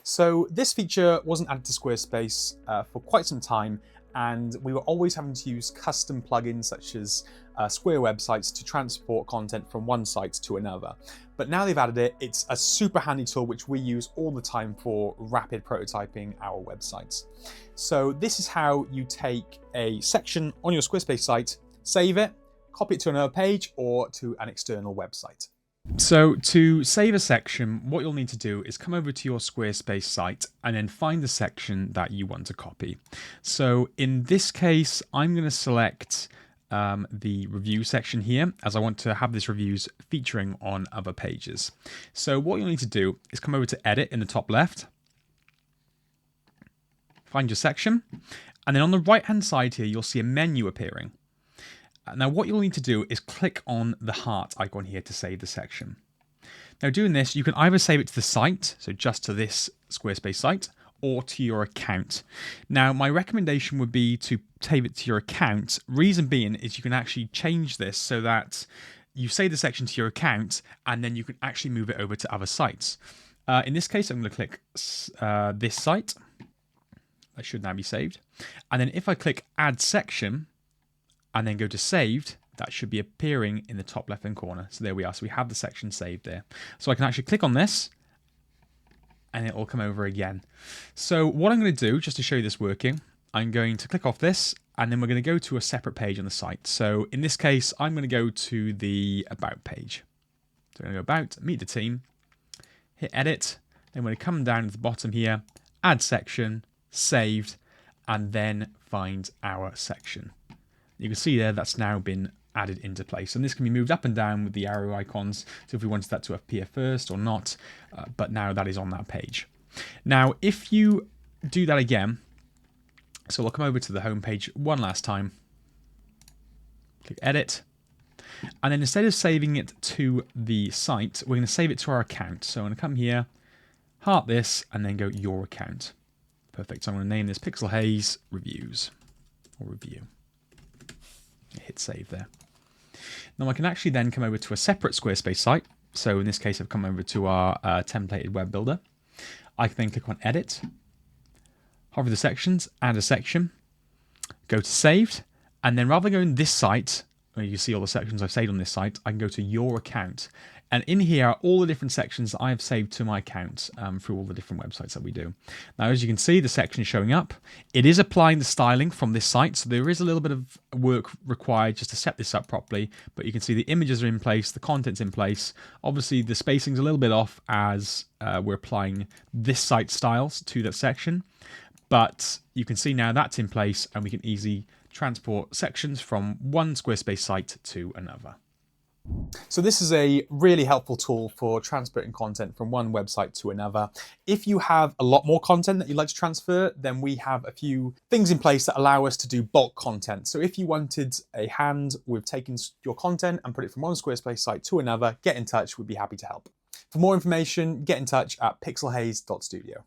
So this feature wasn't added to Squarespace for quite some time, and we were always having to use custom plugins such as Square websites to transport content from one site to another. But now they've added it, it's a super handy tool which we use all the time for rapid prototyping our websites. So this is how you take a section on your Squarespace site, save it, copy it to another page or to an external website. So to save a section, what you'll need to do is come over to your Squarespace site and then find the section that you want to copy. So in this case, I'm going to select the review section here, as I want to have this reviews featuring on other pages. So what you'll need to do is come over to edit in the top left, find your section, and then on the right hand side here, you'll see a menu appearing. Now what you'll need to do is click on the heart icon here to save the section. Now doing this, you can either save it to the site, so just to this Squarespace site, or to your account. Now my recommendation would be to save it to your account. Reason being is you can actually change this so that you save the section to your account and then you can actually move it over to other sites. In this case, I'm going to click this site. That should now be saved. And then if I click add section, and then go to saved, that should be appearing in the top left hand corner. So there we are. So we have the section saved there. So I can actually click on this and it will come over again. So what I'm going to do, just to show you this working, I'm going to click off this and then we're going to go to a separate page on the site. So in this case, I'm going to go to the about page. So I'm going to go about, meet the team, hit edit. Then we're going to come down to the bottom here, add section, saved, and then find our section. You can see there that's now been added into place, and this can be moved up and down with the arrow icons, so if we wanted that to appear first or not, but now that is on that page. Now if you do that again, so we'll come over to the home page one last time, click edit, and then instead of saving it to the site, we're going to save it to our account. So I'm going to come here, heart this, and then go your account. Perfect. So I'm going to name this Pixel Haze Reviews or Review. Hit save there. Now I can actually then come over to a separate Squarespace site. So in this case, I've come over to our templated web builder. I can then click on edit, hover the sections, add a section, go to saved, and then rather than going this site, where you see all the sections I've saved on this site, I can go to your account. And in here are all the different sections that I have saved to my account through all the different websites that we do. Now, as you can see, the section is showing up. It is applying the styling from this site, so there is a little bit of work required just to set this up properly. But you can see the images are in place, the content's in place. Obviously, the spacing's a little bit off as we're applying this site styles to that section. But you can see now that's in place, and we can easily transport sections from one Squarespace site to another. So this is a really helpful tool for transporting content from one website to another. If you have a lot more content that you'd like to transfer, then we have a few things in place that allow us to do bulk content. So if you wanted a hand with taking your content and put it from one Squarespace site to another, get in touch, we'd be happy to help. For more information, get in touch at pixelhaze.studio.